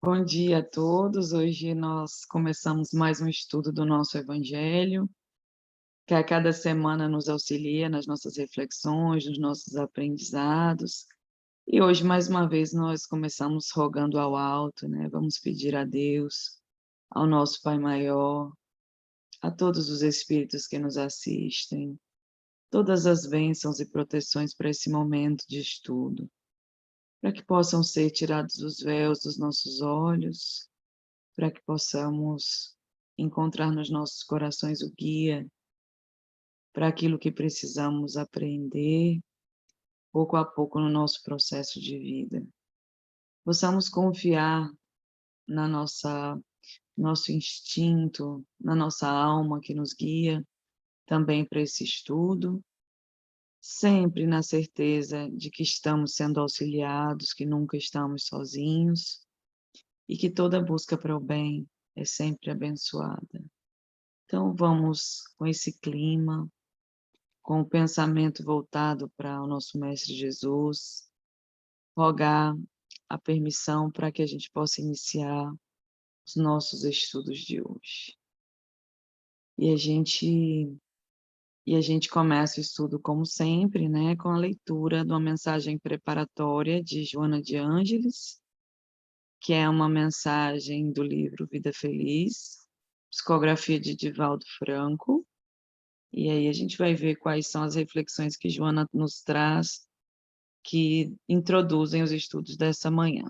Bom dia a todos. Hoje nós começamos mais um estudo do nosso Evangelho, que a cada semana nos auxilia nas nossas reflexões, nos nossos aprendizados. E hoje, mais uma vez, nós começamos rogando ao alto, né? Vamos pedir a Deus, ao nosso Pai Maior, a todos os espíritos que nos assistem, todas as bênçãos e proteções para esse momento de estudo, para que possam ser tirados os véus dos nossos olhos, para que possamos encontrar nos nossos corações o guia para aquilo que precisamos aprender pouco a pouco no nosso processo de vida. Possamos confiar na nosso instinto, na nossa alma que nos guia também para esse estudo, sempre na certeza de que estamos sendo auxiliados, que nunca estamos sozinhos e que toda busca para o bem é sempre abençoada. Então vamos com esse clima, com o pensamento voltado para o nosso Mestre Jesus, rogar a permissão para que a gente possa iniciar os nossos estudos de hoje. E a gente começa o estudo, como sempre, né, com a leitura de uma mensagem preparatória de Joana de Ângeles, que é uma mensagem do livro Vida Feliz, psicografia de Divaldo Franco. E aí a gente vai ver quais são as reflexões que Joana nos traz, que introduzem os estudos dessa manhã.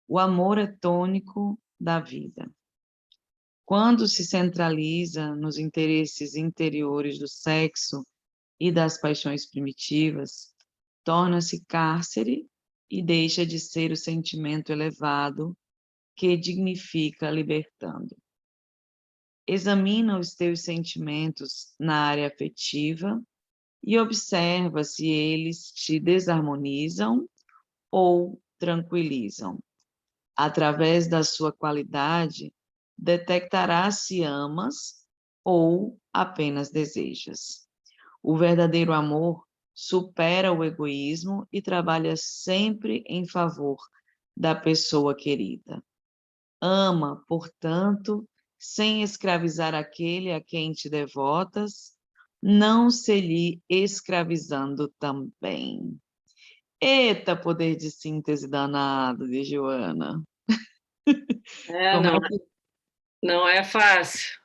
O amor é tônico da vida. Quando se centraliza nos interesses interiores do sexo e das paixões primitivas, torna-se cárcere e deixa de ser o sentimento elevado que dignifica libertando. Examina os teus sentimentos na área afetiva e observa se eles te desarmonizam ou tranquilizam. Através da sua qualidade, detectará se amas ou apenas desejas. O verdadeiro amor supera o egoísmo e trabalha sempre em favor da pessoa querida. Ama, portanto, sem escravizar aquele a quem te devotas, não se lhe escravizando também. Eita, poder de síntese danado de Joana. É, Como não, é que não é fácil.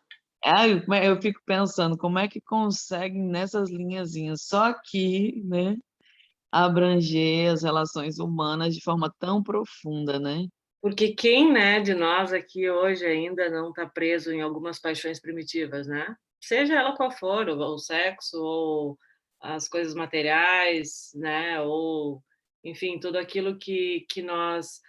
eu fico pensando, como é que conseguem nessas linhazinhas só aqui, né, abranger as relações humanas de forma tão profunda, né? Porque quem, né, de nós aqui hoje ainda não está preso em algumas paixões primitivas, né? Seja ela qual for, o sexo, ou as coisas materiais, né? Ou, enfim, tudo aquilo que nós.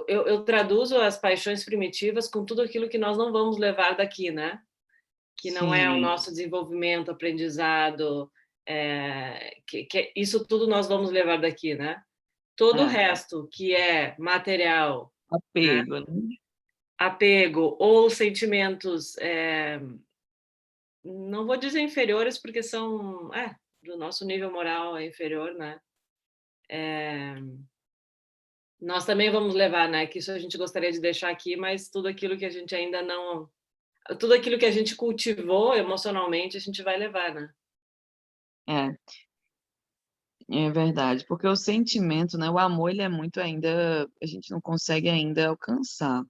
Eu traduzo as paixões primitivas com tudo aquilo que nós não vamos levar daqui, né? Que não é o Sim, nosso desenvolvimento, aprendizado, isso tudo nós vamos levar daqui, né? Todo o é, resto que é material, né, apego, né? apego ou sentimentos, não vou dizer inferiores, porque são, do nosso nível moral é inferior, né? Nós também vamos levar, né? Que isso a gente gostaria de deixar aqui, mas tudo aquilo que a gente ainda não, tudo aquilo que a gente cultivou emocionalmente, a gente vai levar, né? É, é verdade, porque o sentimento, né, o amor, ele é muito ainda, a gente não consegue ainda alcançar,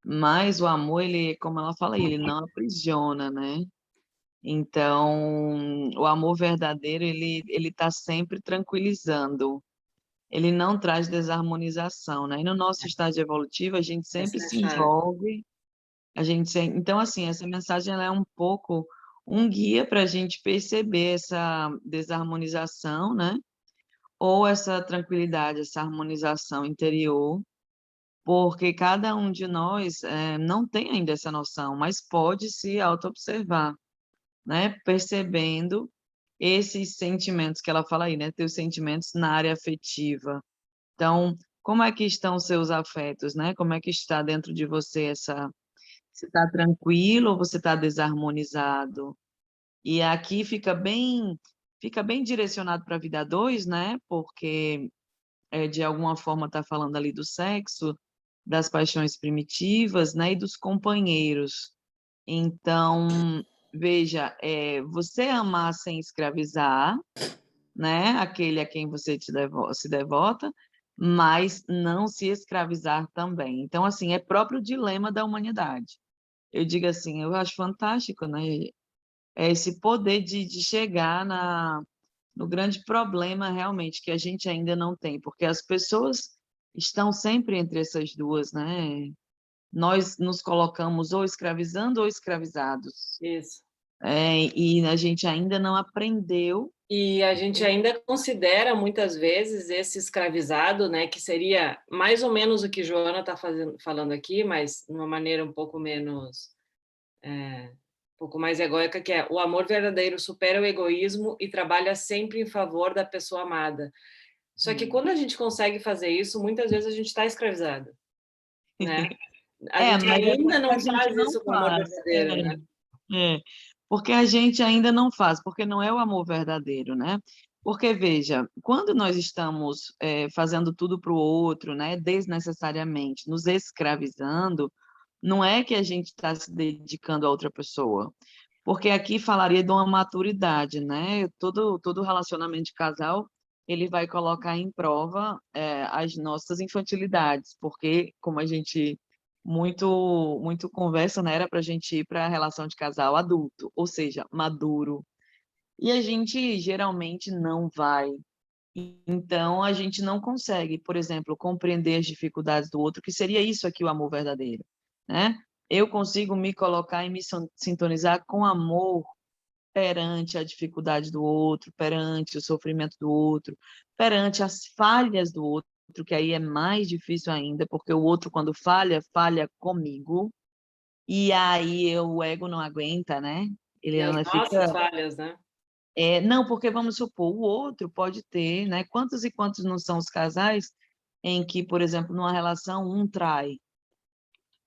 mas o amor, ele, como ela fala, ele não aprisiona, né? Então, o amor verdadeiro, ele está sempre tranquilizando, ele não traz desarmonização, né? E no nosso estágio evolutivo, a gente sempre Essa é a se chave. envolve, então, assim, essa mensagem, ela é um pouco um guia para a gente perceber essa desarmonização, né? Ou essa tranquilidade, essa harmonização interior, porque cada um de nós não tem ainda essa noção, mas pode se auto-observar, né? Percebendo esses sentimentos que ela fala aí, né? Teus sentimentos na área afetiva. Então, como é que estão os seus afetos, né? Como é que está dentro de você essa... Você está tranquilo ou você está desarmonizado? E aqui fica bem direcionado para a vida 2, né? Porque de alguma forma está falando ali do sexo, das paixões primitivas, né, e dos companheiros. Então, veja, você amar sem escravizar, né, aquele a quem você se devota, mas não se escravizar também. Então, assim, é próprio dilema da humanidade. Eu digo assim, eu acho fantástico, né, esse poder de chegar no grande problema realmente que a gente ainda não tem, porque as pessoas estão sempre entre essas duas, né? Nós nos colocamos ou escravizando ou escravizados, Isso. e a gente ainda não aprendeu. E a gente ainda considera muitas vezes esse escravizado, né, que seria mais ou menos o que Joana está falando aqui, mas de uma maneira um pouco menos, um pouco mais egóica, que é o amor verdadeiro supera o egoísmo e trabalha sempre em favor da pessoa amada. Só que quando a gente consegue fazer isso, muitas vezes a gente está escravizado, né? A gente Mas é ainda porque a não gente faz não isso com amor faz. verdadeiro, né? Porque a gente ainda não faz, porque não é o amor verdadeiro, né? Porque, veja, quando nós estamos fazendo tudo para o outro, né, desnecessariamente, nos escravizando, não é que a gente está se dedicando a outra pessoa, porque aqui falaria de uma maturidade, né? Todo relacionamento de casal, ele vai colocar em prova as nossas infantilidades, porque, como a gente muito conversa, né? Era para a gente ir para a relação de casal adulto, ou seja, maduro. E a gente geralmente não vai. Então, a gente não consegue, por exemplo, compreender as dificuldades do outro, que seria isso aqui o amor verdadeiro, né? Eu consigo me colocar e me sintonizar com amor perante a dificuldade do outro, perante o sofrimento do outro, perante as falhas do outro, que aí é mais difícil ainda, porque o outro, quando falha, falha comigo, e aí o ego não aguenta, né? E Ele as não nossas fica. falhas, né? Não, porque vamos supor, o outro pode ter, né? Quantos e quantos não são os casais em que, por exemplo, numa relação, um trai,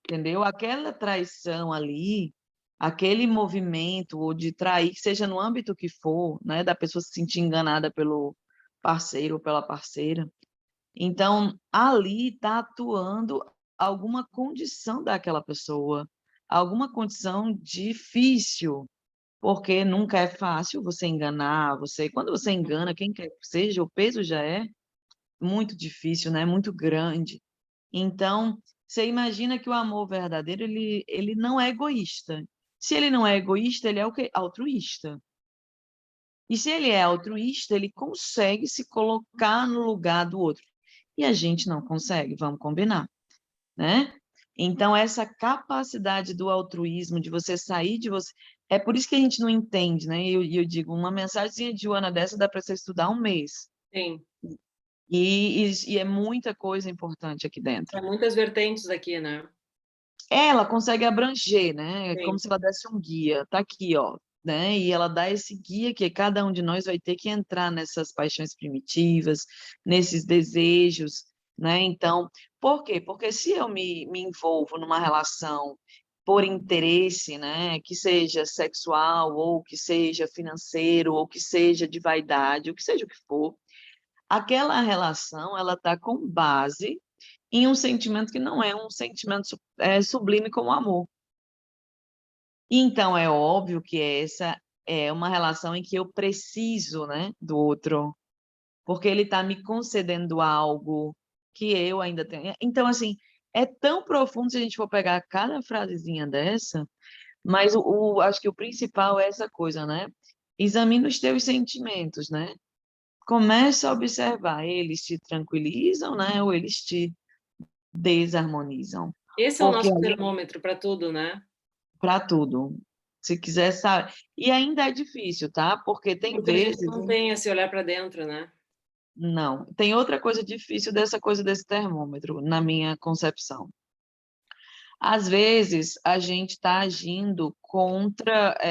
entendeu? Aquela traição ali, aquele movimento ou de trair, seja no âmbito que for, né, da pessoa se sentir enganada pelo parceiro ou pela parceira. Então, ali está atuando alguma condição daquela pessoa, alguma condição difícil, porque nunca é fácil você enganar, quando você engana quem quer que seja, o peso já é muito difícil, né? Muito grande. Então, você imagina que o amor verdadeiro, ele não é egoísta. Se ele não é egoísta, ele é o quê? Altruísta. E se ele é altruísta, ele consegue se colocar no lugar do outro. E a gente não consegue, vamos combinar, né? Então, essa capacidade do altruísmo, de você sair de você. É por isso que a gente não entende, né? E eu digo, uma mensagem de Joana dessa dá para você estudar um mês. Sim. E é muita coisa importante aqui dentro. São muitas vertentes aqui, né? Ela consegue abranger, né? É como Sim. se ela desse um guia. Tá aqui, ó, né? E ela dá esse guia que cada um de nós vai ter que entrar nessas paixões primitivas, nesses desejos, né? Então, por quê? Porque se eu me envolvo numa relação por interesse, né, que seja sexual, ou que seja financeiro, ou que seja de vaidade, ou que seja o que for, aquela relação, ela tá com base em um sentimento que não é um sentimento sublime como o amor. Então, é óbvio que essa é uma relação em que eu preciso, né, do outro, porque ele está me concedendo algo que eu ainda tenho. Então, assim, é tão profundo se a gente for pegar cada frasezinha dessa, mas acho que o principal é essa coisa, né? Examina os teus sentimentos, né? Começa a observar, eles te tranquilizam, né? Ou eles te desarmonizam. Esse é o Porque nosso termômetro para tudo, né? para tudo. Se quiser, sabe? E ainda é difícil, tá? Porque tem Porque a gente vezes. não tem esse olhar para dentro, né? Não. Tem outra coisa difícil dessa coisa desse termômetro, na minha concepção. Às vezes, a gente está agindo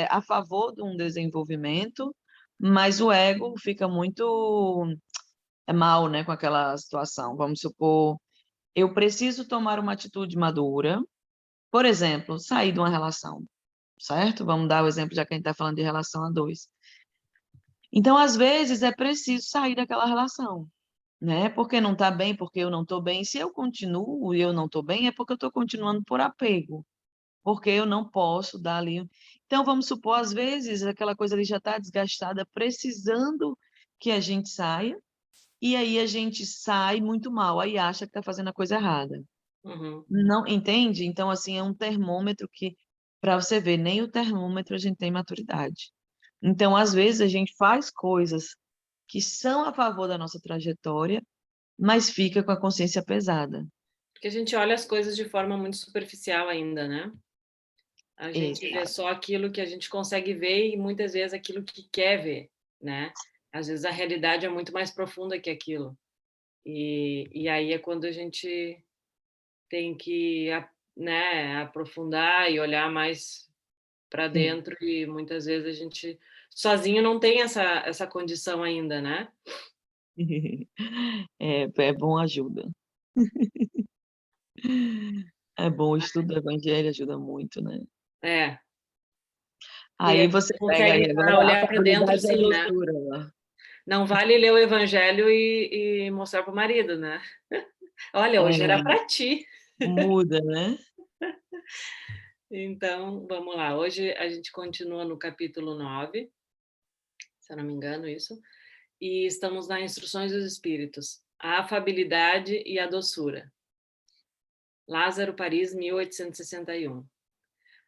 a favor de um desenvolvimento, mas o ego fica muito mal, né, com aquela situação. Vamos supor, eu preciso tomar uma atitude madura, por exemplo, sair de uma relação, certo? Vamos dar o exemplo, já que a gente está falando de relação a dois. Então, às vezes, é preciso sair daquela relação. né? Porque não está bem, porque eu não estou bem. Se eu continuo e eu não estou bem, é porque eu estou continuando por apego, porque eu não posso dar ali. Então, vamos supor, às vezes, aquela coisa ali já está desgastada, precisando que a gente saia, e aí a gente sai muito mal, aí acha que está fazendo a coisa errada. Uhum. Não entende? Então, assim, é um termômetro que, para você ver, nem o termômetro a gente tem maturidade. Então, às vezes, a gente faz coisas que são a favor da nossa trajetória, mas fica com a consciência pesada. Porque a gente olha as coisas de forma muito superficial ainda, né? A gente vê Exato. só aquilo que a gente consegue ver e muitas vezes aquilo que quer ver, né? Às vezes a realidade é muito mais profunda que aquilo. E aí é quando a gente tem que, né, aprofundar e olhar mais para Sim. dentro e muitas vezes a gente sozinho não tem essa condição ainda, né? É bom, ajuda. É bom, o estudo do evangelho ajuda muito, né. É. E aí Aí você pega aí consegue agora a olhar para dentro, afabilidade e a sim, né? doçura lá. Não vale ler o evangelho e mostrar para o marido, né? Olha, hoje era É, para ti. muda, né. Então, vamos lá. Hoje a gente continua no capítulo 9, se eu não me engano, isso. E estamos nas Instruções dos Espíritos. A afabilidade e a doçura. Lázaro Paris, 1861.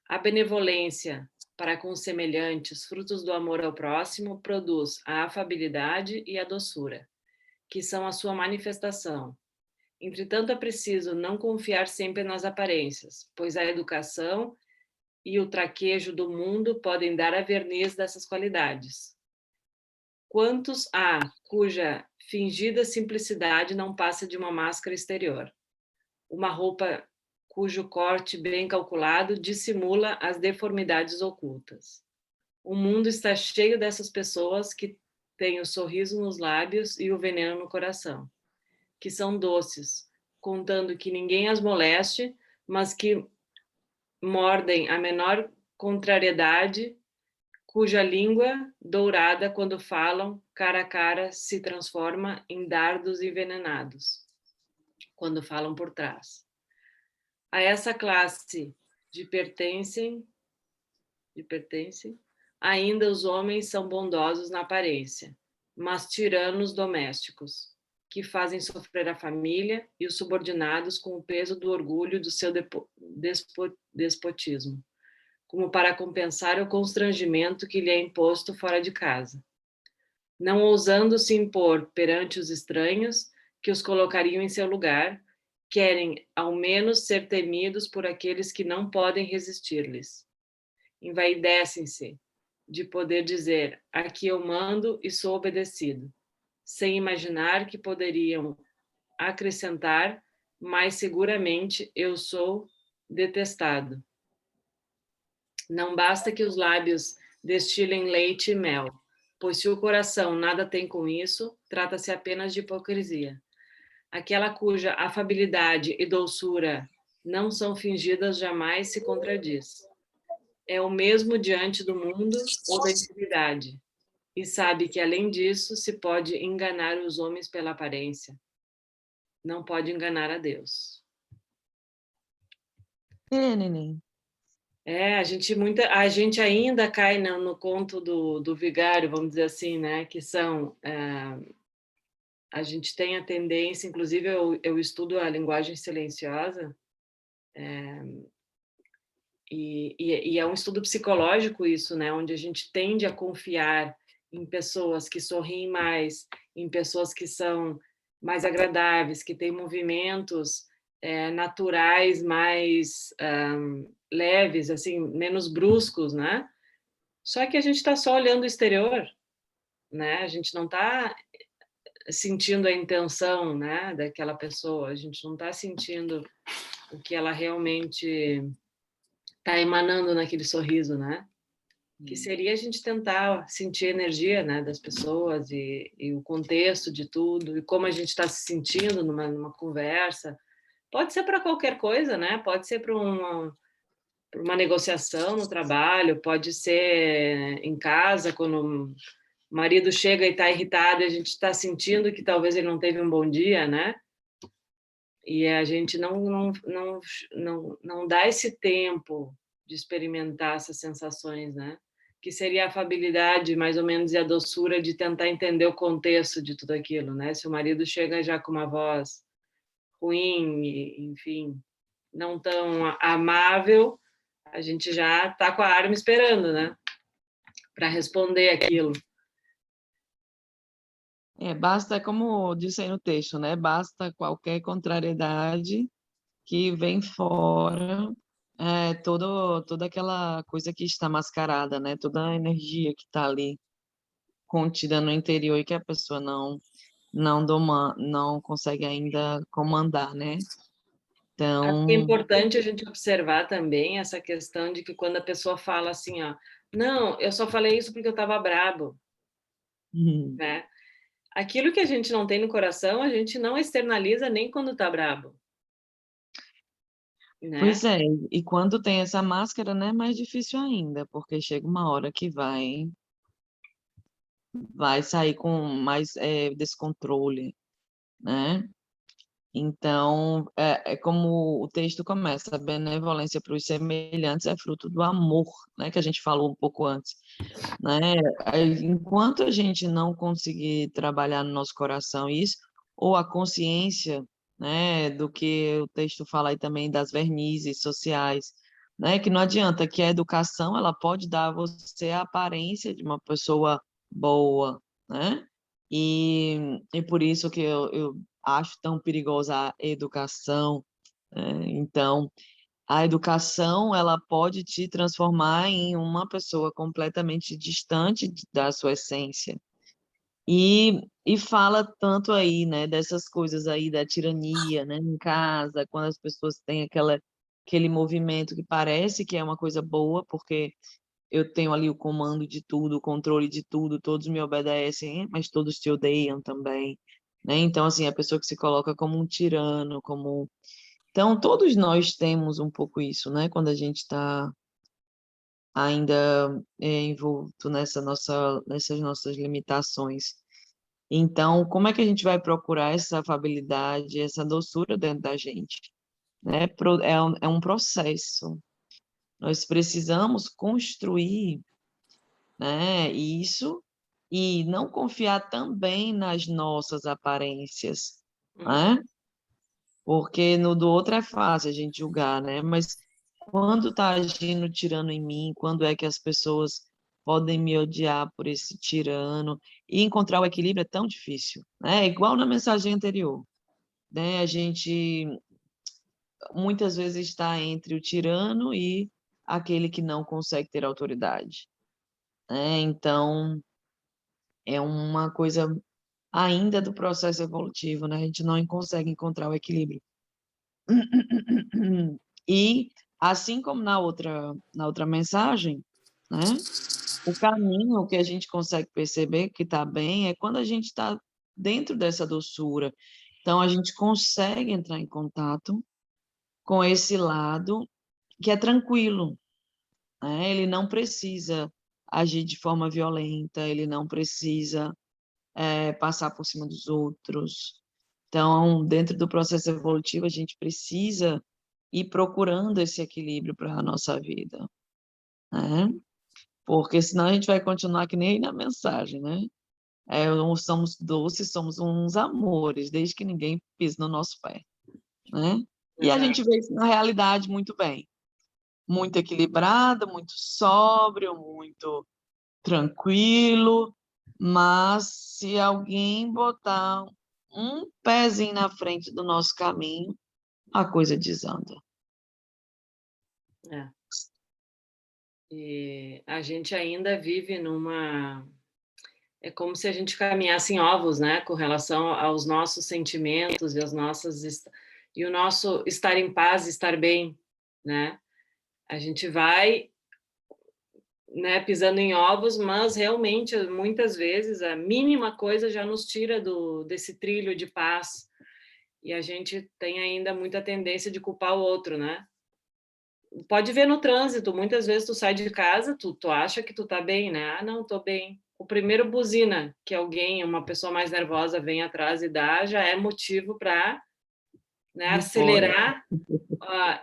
A benevolência para com os semelhantes, frutos do amor ao próximo, produz a afabilidade e a doçura, que são a sua manifestação. Entretanto, é preciso não confiar sempre nas aparências, pois a educação e o traquejo do mundo podem dar a verniz dessas qualidades. Quantos há cuja fingida simplicidade não passa de uma máscara exterior? Uma roupa cujo corte bem calculado dissimula as deformidades ocultas. O mundo está cheio dessas pessoas que têm o sorriso nos lábios e o veneno no coração, que são doces, contando que ninguém as moleste, mas que mordem a menor contrariedade, cuja língua, dourada quando falam, cara a cara, se transforma em dardos envenenados, quando falam por trás. A essa classe de pertencem, ainda os homens são bondosos na aparência, mas tiranos domésticos, que fazem sofrer a família e os subordinados com o peso do orgulho do seu despotismo, como para compensar o constrangimento que lhe é imposto fora de casa. Não ousando se impor perante os estranhos que os colocariam em seu lugar, querem ao menos ser temidos por aqueles que não podem resistir-lhes. Envaidecem-se de poder dizer: aqui eu mando e sou obedecido, sem imaginar que poderiam acrescentar: mas seguramente eu sou detestado. Não basta que os lábios destilem leite e mel, pois se o coração nada tem com isso, trata-se apenas de hipocrisia. Aquela cuja afabilidade e doçura não são fingidas jamais se contradiz. É o mesmo diante do mundo ou da intimidade, e sabe que, além disso, se pode enganar os homens pela aparência, não pode enganar a Deus. É, neném. A gente ainda cai no conto do vigário, vamos dizer assim, né? Que são a gente tem a tendência, inclusive eu estudo a linguagem silenciosa, e é um estudo psicológico isso, né? Onde a gente tende a confiar em pessoas que sorriem mais, em pessoas que são mais agradáveis, que têm movimentos naturais mais leves, assim, menos bruscos, né? Só que a gente está só olhando o exterior, né? A gente não está sentindo a intenção, né, daquela pessoa. A gente não está sentindo o que ela realmente está emanando naquele sorriso, né? Que seria a gente tentar sentir a energia, né, das pessoas e o contexto de tudo e como a gente está se sentindo numa conversa. Pode ser para qualquer coisa, né? Pode ser para uma negociação no trabalho, pode ser em casa, quando O marido chega e está irritado, e a gente está sentindo que talvez ele não teve um bom dia, né? E a gente não dá esse tempo de experimentar essas sensações, né? Que seria a afabilidade, mais ou menos, e a doçura de tentar entender o contexto de tudo aquilo, né? Se o marido chega já com uma voz ruim, enfim, não tão amável, a gente já está com a arma esperando, né? Para responder aquilo. Basta, como disse aí no texto, né? Basta qualquer contrariedade que vem fora, toda aquela coisa que está mascarada, né? Toda a energia que está ali contida no interior e que a pessoa não consegue ainda comandar, né? Acho que é Então, importante a gente observar também essa questão de que quando a pessoa fala assim, ó, não, eu só falei isso porque eu estava brabo, né? Aquilo que a gente não tem no coração, a gente não externaliza nem quando está brabo, né? pois é, e quando tem essa máscara, né, é mais difícil ainda, porque chega uma hora que vai sair com mais descontrole, né? Então, é como o texto começa, a benevolência para os semelhantes é fruto do amor, né, que a gente falou um pouco antes, né? Enquanto a gente não conseguir trabalhar no nosso coração isso, ou a consciência, né, do que o texto fala aí também das vernizes sociais, né, que não adianta que a educação, ela pode dar a você a aparência de uma pessoa boa, né? E por isso que eu acho tão perigosa a educação, né? Então, a educação, ela pode te transformar em uma pessoa completamente distante da sua essência. E fala tanto aí, né, dessas coisas aí da tirania, né, em casa, quando as pessoas têm aquele movimento que parece que é uma coisa boa, porque eu tenho ali o comando de tudo, o controle de tudo, todos me obedecem, mas todos te odeiam também, né? Então, assim, a pessoa que se coloca como um tirano, como... Então, todos nós temos um pouco isso, né? Quando a gente está ainda envolto nessas nossas limitações. Então, como é que a gente vai procurar essa afabilidade, essa doçura dentro da gente? Né? É um processo. Nós precisamos construir, né, isso e não confiar também nas nossas aparências, né? Porque no do outro é fácil a gente julgar, né? Mas quando está agindo tirano em mim, quando é que as pessoas podem me odiar por esse tirano? E encontrar o equilíbrio é tão difícil, né? É igual na mensagem anterior, né? A gente muitas vezes está entre o tirano e aquele que não consegue ter autoridade, né? Então, é uma coisa ainda do processo evolutivo, né? A gente não consegue encontrar o equilíbrio. E, assim como na outra mensagem, né? O caminho que a gente consegue perceber que está bem é quando a gente está dentro dessa doçura. Então, a gente consegue entrar em contato com esse lado que é tranquilo, né? Ele não precisa agir de forma violenta, ele não precisa passar por cima dos outros. Então, dentro do processo evolutivo, a gente precisa ir procurando esse equilíbrio para a nossa vida, né? Porque senão a gente vai continuar que nem na mensagem, né? Somos doces, somos uns amores, desde que ninguém pise no nosso pé, né? E a gente Exato. vê isso na realidade muito bem. Muito equilibrado, muito sóbrio, muito tranquilo, mas se alguém botar um pezinho na frente do nosso caminho, a coisa desanda. É. E a gente ainda vive numa... É como se a gente caminhasse em ovos, né, com relação aos nossos sentimentos e as nossas e o nosso estar em paz, estar bem, né? A gente vai, né, pisando em ovos, mas realmente muitas vezes a mínima coisa já nos tira desse trilho de paz e a gente tem ainda muita tendência de culpar o outro, né? Pode ver no trânsito, muitas vezes tu sai de casa, tu acha que tu tá bem, né? Ah, não, tô bem. o primeiro buzina que alguém, uma pessoa mais nervosa, vem atrás e dá, já é motivo para, né, Foi. acelerar,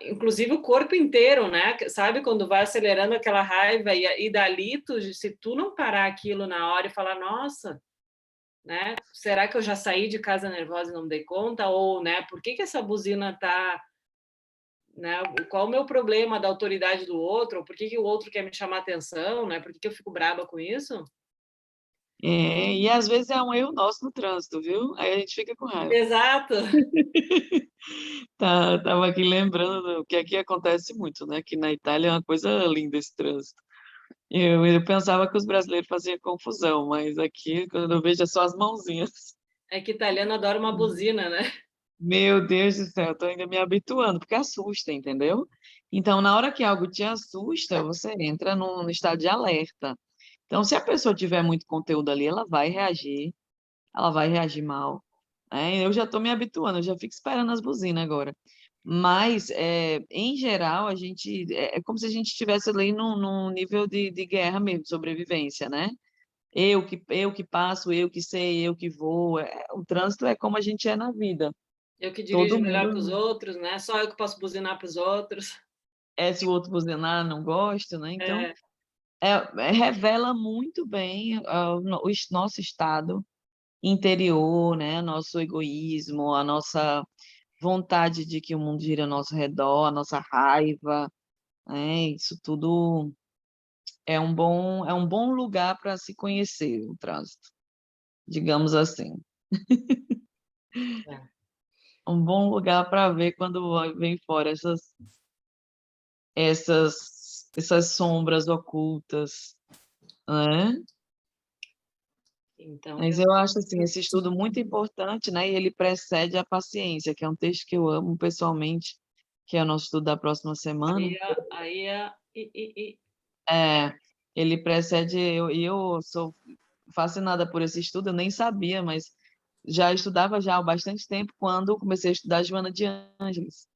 inclusive o corpo inteiro, né? Sabe quando vai acelerando aquela raiva e dali, se tu não parar aquilo na hora e falar, nossa, né? Será que eu já saí de casa nervosa e não me dei conta? Ou, né? Por que essa buzina tá, né? Qual o meu problema da autoridade do outro? Ou por que o outro quer me chamar atenção, né? Por que eu fico braba com isso? E às vezes é um erro nosso no trânsito, viu? Aí a gente fica com raiva. Exato. Tava aqui lembrando que aqui acontece muito, né? Que na Itália é uma coisa linda esse trânsito. Eu pensava que os brasileiros faziam confusão, mas aqui, quando eu vejo, é só as mãozinhas. É que italiano adora uma buzina, né? Meu Deus do céu, tô ainda me habituando, porque assusta, entendeu? Então, na hora que algo te assusta, você entra no estado de alerta. Então, se a pessoa tiver muito conteúdo ali, ela vai reagir mal. Né? Eu já estou me habituando, eu já fico esperando as buzinas agora. Mas, em geral, é como se a gente estivesse ali num nível de guerra mesmo, sobrevivência, né? Eu que passo, eu que sei, eu que vou. O trânsito é como a gente é na vida. Eu que dirijo Todo melhor que os mundo, outros, né? Só eu que posso buzinar para os outros. se o outro buzinar, não gosta, né? Então, É, revela muito bem o nosso estado interior, né? Nosso egoísmo, a nossa vontade de que o mundo gira ao nosso redor, a nossa raiva, né? Isso tudo é um bom lugar para se conhecer o trânsito, digamos assim. é. Um bom lugar para ver quando vem fora essas sombras ocultas, né? Então, Mas eu acho assim, esse estudo muito importante, né? E ele precede a paciência, que é um texto que eu amo pessoalmente, que é o nosso estudo da próxima semana. e É, ele precede, eu sou fascinada por esse estudo, eu nem sabia, mas já estudava já há bastante tempo quando comecei a estudar Joana de Ângeles.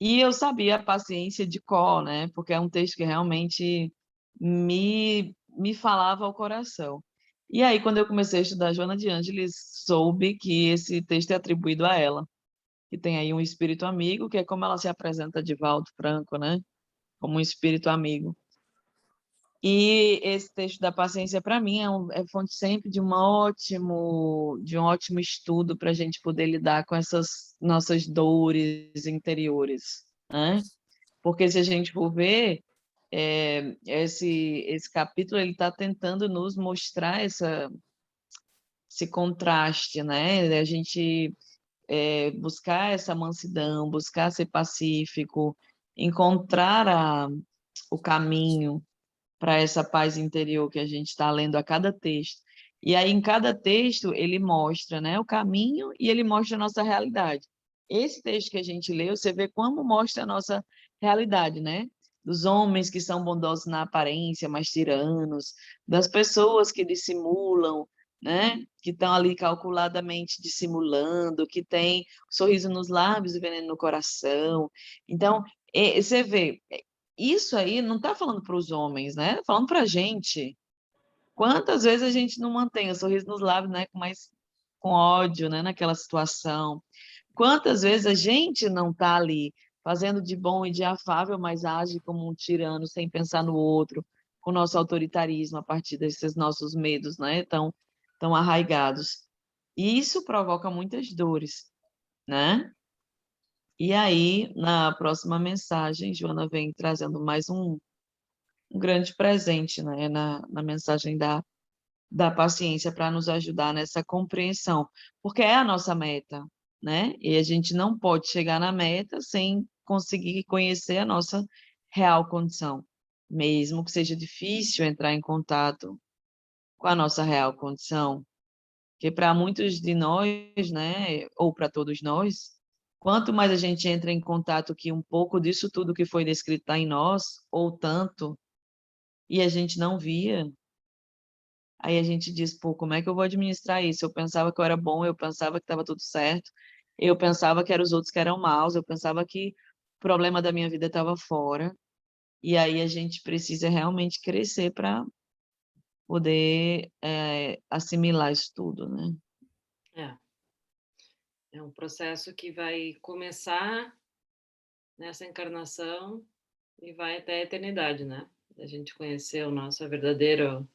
E eu sabia a paciência de cor, né? Porque é um texto que realmente me falava ao coração. E aí, quando eu comecei a estudar Joana de Ângeles, soube que esse texto é atribuído a ela, que tem aí um espírito amigo, que é como ela se apresenta de Valdo Franco, né? Como um espírito amigo. E esse texto da paciência, para mim, é fonte sempre de um ótimo estudo para a gente poder lidar com essas nossas dores interiores, né? Porque se a gente for ver, esse capítulo ele está tentando nos mostrar esse contraste, né? A gente buscar essa mansidão, buscar ser pacífico, encontrar o caminho para essa paz interior que a gente está lendo a cada texto. E aí, em cada texto, ele mostra, né, o caminho e ele mostra a nossa realidade. Esse texto que a gente leu, você vê como mostra a nossa realidade, né? Dos homens que são bondosos na aparência, mas tiranos, das pessoas que dissimulam, né? Que estão ali calculadamente dissimulando, que tem sorriso nos lábios e veneno no coração. Então, você vê, isso aí não está falando para os homens, né? Tá falando para a gente. Quantas vezes a gente não mantém o sorriso nos lábios, né? Com ódio, né? Naquela situação. Quantas vezes a gente não está ali fazendo de bom e de afável, mas age como um tirano, sem pensar no outro, com o nosso autoritarismo a partir desses nossos medos, né? Tão arraigados. E isso provoca muitas dores, né? E aí, na próxima mensagem, Joana vem trazendo mais um grande presente, né, na mensagem da paciência para nos ajudar nessa compreensão, porque é a nossa meta, né? E a gente não pode chegar na meta sem conseguir conhecer a nossa real condição, mesmo que seja difícil entrar em contato com a nossa real condição, porque para muitos de nós, né, ou para todos nós, quanto mais a gente entra em contato que um pouco disso tudo que foi descrito está em nós, ou tanto, e a gente não via, aí a gente diz, pô, como é que eu vou administrar isso? Eu pensava que eu era bom, eu pensava que estava tudo certo, eu pensava que eram os outros que eram maus, eu pensava que o problema da minha vida estava fora, e aí a gente precisa realmente crescer poder assimilar isso tudo, né? É. É um processo que vai começar nessa encarnação e vai até a eternidade, né? A gente conhecer o nosso verdadeiro,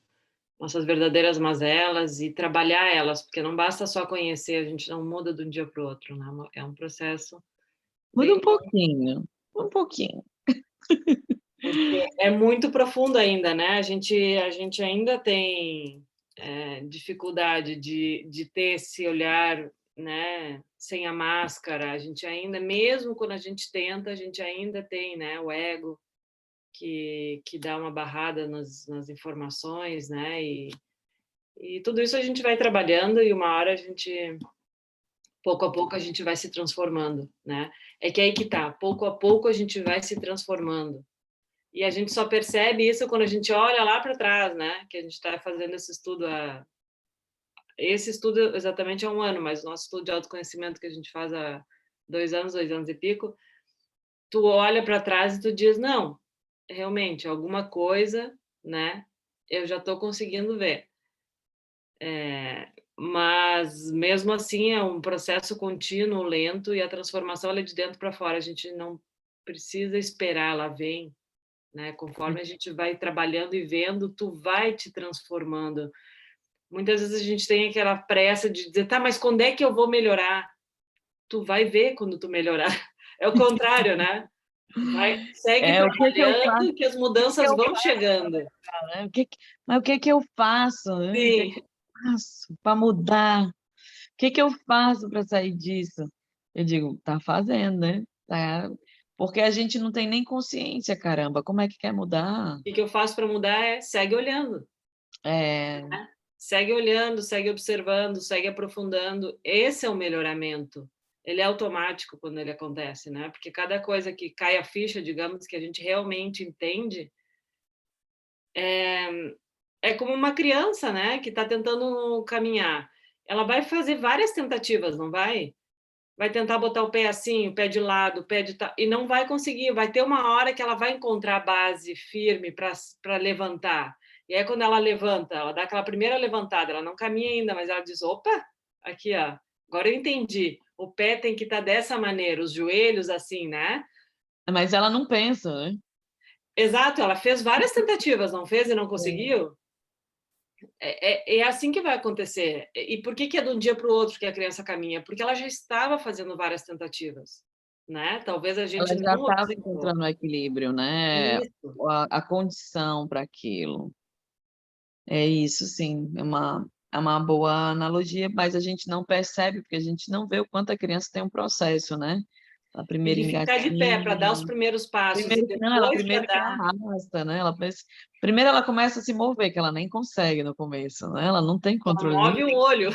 nossas verdadeiras mazelas e trabalhar elas, porque não basta só conhecer, a gente não muda de um dia para o outro, né? É um processo Muda bem, um pouquinho, um pouquinho. porque é muito profundo ainda, né? A gente ainda tem dificuldade de ter esse olhar, né? Sem a máscara, a gente ainda, mesmo quando a gente tenta, a gente ainda tem, né? O ego que dá uma barrada nas informações, né? E tudo isso a gente vai trabalhando e uma hora a gente, pouco a pouco, a gente vai se transformando, né? É que aí que tá, pouco a pouco a gente vai se transformando. E a gente só percebe isso quando a gente olha lá para trás, né? Que a gente está fazendo esse estudo exatamente há 1 ano, mas o nosso estudo de autoconhecimento que a gente faz há 2 anos e pico, tu olha para trás e tu diz, não, realmente, alguma coisa, né? Eu já estou conseguindo ver. Mas mesmo assim é um processo contínuo, lento, e a transformação ela é de dentro para fora. A gente não precisa esperar, ela vem, né? Conforme a gente vai trabalhando e vendo, tu vai te transformando. Muitas vezes a gente tem aquela pressa de dizer, tá, mas quando é que eu vou melhorar? Tu vai ver quando tu melhorar. É o contrário, né? Segue O que que eu faço? trabalhando que as O que que mudanças eu vão faço, chegando. né? Mas o que que eu faço, né? O que que Sim. eu faço para mudar? O que que eu faço para sair disso? Eu digo, tá fazendo, né? Tá, porque a gente não tem nem consciência, caramba. Como é que quer mudar? O que eu faço para mudar é segue olhando. É, Segue olhando, segue observando, segue aprofundando. Esse é o melhoramento. Ele é automático quando ele acontece, né? Porque cada coisa que cai a ficha, digamos, que a gente realmente entende, é como uma criança, né? Que está tentando caminhar. Ela vai fazer várias tentativas, não vai? Vai tentar botar o pé assim, o pé de lado, o pé de e não vai conseguir. Vai ter uma hora que ela vai encontrar a base firme para levantar. E aí quando ela levanta, ela dá aquela primeira levantada, ela não caminha ainda, mas ela diz: "Opa, aqui, ó, agora eu entendi. O pé tem que estar dessa maneira, os joelhos assim, né?" mas ela não pensa, né? Exato, ela fez várias tentativas, não fez e não É. conseguiu? É assim que vai acontecer. E por que é de um dia para o outro que a criança caminha? Porque ela já estava fazendo várias tentativas, né? Talvez a Ela gente já não estava observou. encontrando o equilíbrio, né? Isso. A condição para aquilo. É isso, sim, é uma boa analogia, mas a gente não percebe, porque a gente não vê o quanto a criança tem um processo, né? Ela E primeiro de ficar de pé para dar os engatinha, primeiros passos e primeiro que não, ela depois para primeiro que dar. arrasta, né? Primeiro ela começa a se mover, que ela nem consegue no começo, né? Ela não Ela move o olho.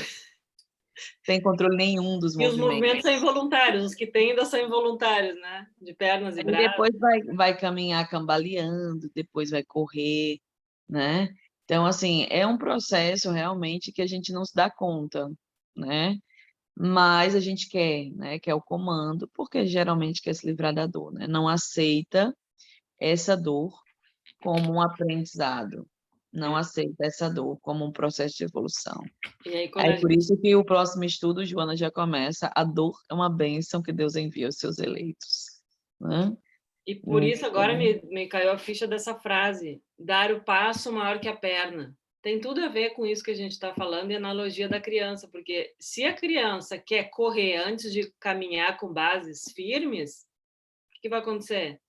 tem controle nenhum dos E os movimentos são movimentos. involuntários, os que tem ainda são involuntários, né? De pernas e Aí braços. depois vai caminhar cambaleando, depois vai correr, né? Então, assim, é um processo realmente que a gente não se dá conta, né? Mas a gente quer, né? Quer o comando, porque geralmente quer se livrar da dor, né? Não aceita essa dor como um aprendizado, não É. aceita essa dor como um processo de evolução. E aí quando Aí a por gente isso que o próximo estudo, Joana, já começa, a dor é uma bênção que Deus envia aos seus eleitos, né? E por isso agora Então, me caiu a ficha dessa frase: dar o passo maior que a perna. Tem tudo a ver com isso que a gente está falando e a analogia da criança, porque se a criança quer correr antes de caminhar com bases firmes, o que vai acontecer?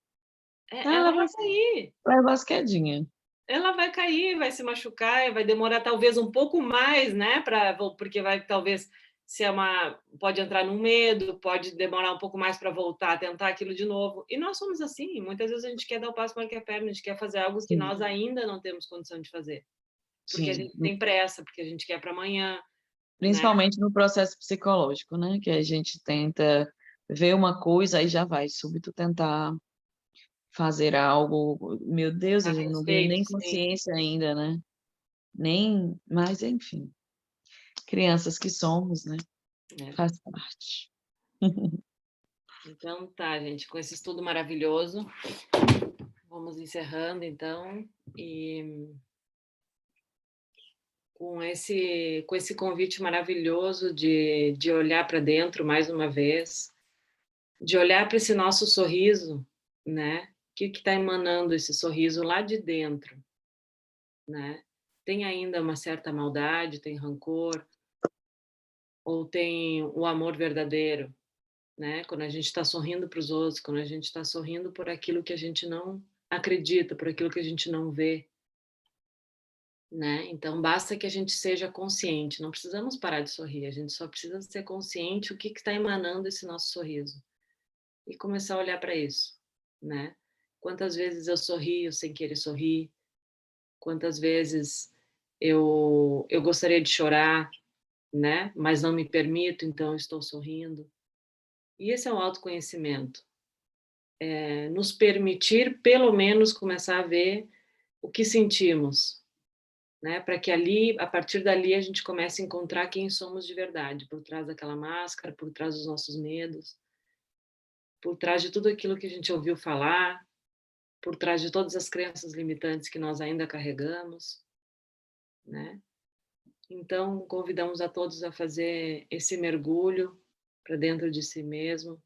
ela Ela vai cair. vai levar as quedinhas. Ela vai cair, vai se machucar, vai demorar talvez um pouco mais, né? Porque vai talvez se é uma pode entrar num medo, pode demorar um pouco mais para voltar a tentar aquilo de novo. E nós somos assim, muitas vezes a gente quer dar o passo maior que a perna, a gente quer fazer algo que Sim, nós ainda não temos condição de fazer, porque a sim. gente tem pressa, porque a gente quer para amanhã, né? Principalmente no processo psicológico, né? Que a gente tenta ver uma coisa e já vai súbito tentar fazer algo. Meu Deus, a A gente não ganha respeito, nem sim. consciência ainda, né? Nem, mas enfim, crianças que somos, né? É. Faz parte. Então tá, gente, com esse estudo maravilhoso, vamos encerrando então e com esse convite maravilhoso de olhar para dentro mais uma vez, de olhar para esse nosso sorriso, né? O que está emanando esse sorriso lá de dentro, né? Tem ainda uma certa maldade, tem rancor, ou tem o amor verdadeiro, né? Quando a gente está sorrindo para os outros, quando a gente está sorrindo por aquilo que a gente não acredita, por aquilo que a gente não vê, né? Então basta que a gente seja consciente, não precisamos parar de sorrir, a gente só precisa ser consciente o que está emanando esse nosso sorriso e começar a olhar para isso, né? Quantas vezes eu sorrio sem querer sorrir, quantas vezes eu gostaria de chorar, né? Mas não me permito, então eu estou sorrindo. E esse é o autoconhecimento, é nos permitir pelo menos começar a ver o que sentimos, né? Para que ali, a partir dali, a gente comece a encontrar quem somos de verdade, por trás daquela máscara, por trás dos nossos medos, por trás de tudo aquilo que a gente ouviu falar, por trás de todas as crenças limitantes que nós ainda carregamos, né? Então, convidamos a todos a fazer esse mergulho para dentro de si mesmo,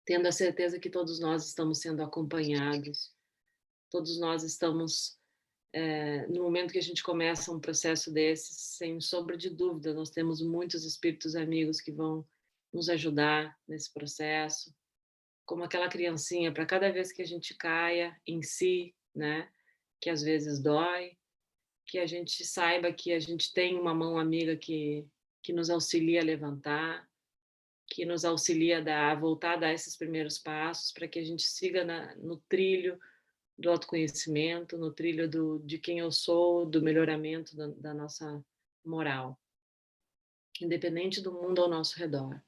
tendo a certeza que todos nós estamos sendo acompanhados, todos nós estamos no momento que a gente começa um processo desse, sem sombra de dúvida, nós temos muitos espíritos amigos que vão nos ajudar nesse processo, como aquela criancinha, para cada vez que a gente caia em si, né, que às vezes dói, que a gente saiba que a gente tem uma mão amiga que nos auxilia a levantar, que nos auxilia a voltar a dar esses primeiros passos, para que a gente siga no trilho do autoconhecimento, no trilho de quem eu sou, do melhoramento da nossa moral, independente do mundo ao nosso redor.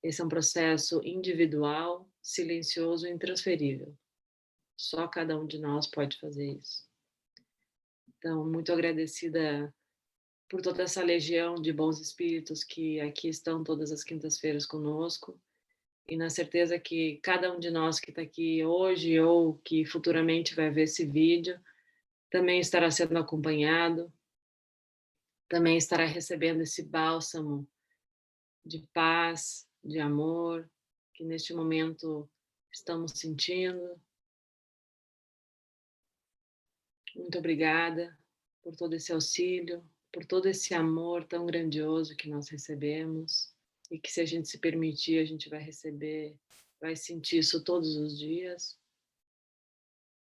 Esse é um processo individual, silencioso e intransferível. Só cada um de nós pode fazer isso. Então, muito agradecida por toda essa legião de bons espíritos que aqui estão todas as quintas-feiras conosco, e na certeza que cada um de nós que está aqui hoje ou que futuramente vai ver esse vídeo também estará sendo acompanhado, também estará recebendo esse bálsamo de paz, de amor, que neste momento estamos sentindo. Muito obrigada por todo esse auxílio, por todo esse amor tão grandioso que nós recebemos e que, se a gente se permitir, a gente vai receber, vai sentir isso todos os dias.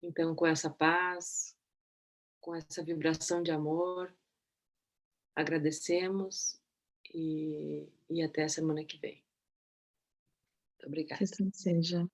Então, com essa paz, com essa vibração de amor, agradecemos e até a semana que vem. Muito Que obrigada. assim seja.